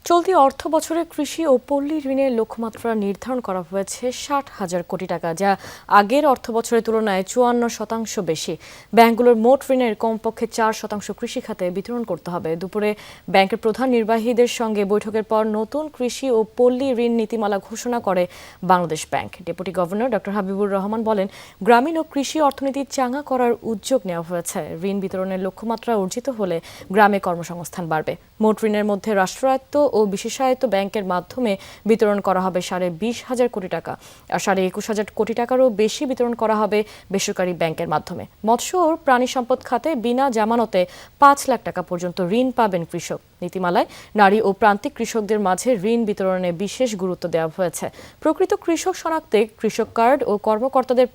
চলতি অর্থ বছরে কৃষি ও পল্লী ঋণের লক্ষ্যমাত্রা নির্ধারণ করা হয়েছে 60,000 কোটি টাকা, যা আগের অর্থ বছরের তুলনায় 54% বেশি। ব্যাংকগুলোর মোট ঋণের কমপক্ষে 4% কৃষি খাতে বিতরণ করতে হবে। দুপুরে ব্যাংকের প্রধান নির্বাহীদের সঙ্গে বৈঠকের পর নতুন কৃষি ও পল্লী ঋণ নীতিমালা ঘোষণা করে Bangladesh bank. Deputy governor doctor Habibur Rahman বলেন, গ্রামীণ ও কৃষি অর্থনীতি চাঙা করার উদ্যোগ নেওয়া হয়েছে। ঋণ বিতরণের লক্ষ্যমাত্রা অর্জিত হলে গ্রামে কর্মসংস্থান বাড়বে। মোট ঋণের মধ্যে রাষ্ট্রায়ত্ত ও বিশেষায়িত ব্যাংকের মাধ্যমে বিতরণ করা হবে 20,500 কোটি টাকা, আর 21,000 কোটি টাকারও বেশি বিতরণ করা হবে বেসরকারি ব্যাংকের মাধ্যমে। মৎস্য ও প্রাণী সম্পদ খাতে বিনা জামানতে 5 লাখ টাকা পর্যন্ত ঋণ পাবেন কৃষক। নীতিমালায় নারী ও প্রান্তিক কৃষকদের মাঝে ঋণ বিতরণে বিশেষ গুরুত্ব দেওয়া হয়েছে। প্রকৃত কৃষক শনাক্তে কৃষক কার্ড ও কর্মকর্তাদের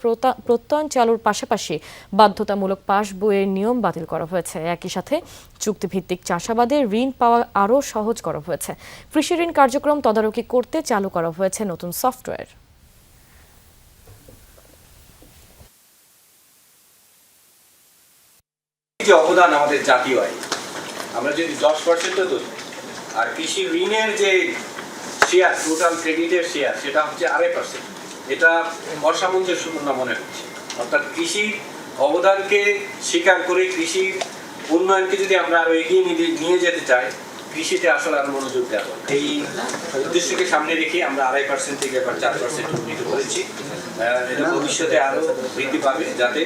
প্রত্যয়ন চালুর পাশাপাশি বাধ্যতামূলক পাস বইয়ের নিয়ম বাতিল করা হয়েছে। একই সাথে চুক্তিভিত্তিক চাষাবাদে ঋণ পাওয়া আরও সহজ করা হয়েছে। কৃষি ঋণ কার্যক্রম তদারকি করতে চালু করা হয়েছে নতুন সফটওয়্যার। যে অবদান আমাদের জাতীয় আয়, আমরা যদি 10% ধরি, আর কৃষি ঋণের যে শেয়ার, টোটাল ক্রেডিটের শেয়ার, সেটা হচ্ছে 2.5%। এটা অসামঞ্জস্যপূর্ণ মনে হচ্ছে। অর্থাৎ কৃষির অবদানকে স্বীকার করে কৃষির উন্নয়নকে যদি আমরা আরো এগিয়ে নিয়ে যেতে চাই, কৃষিতে আসলে আরো মনোযোগ দেওয়া হবে। এই উদ্দেশ্যকে সামনে রেখে আমরা 2.5% থেকে এবার 4% উন্নীত করেছি। এটা ভবিষ্যতে আরো বৃদ্ধি পাবে, যাতে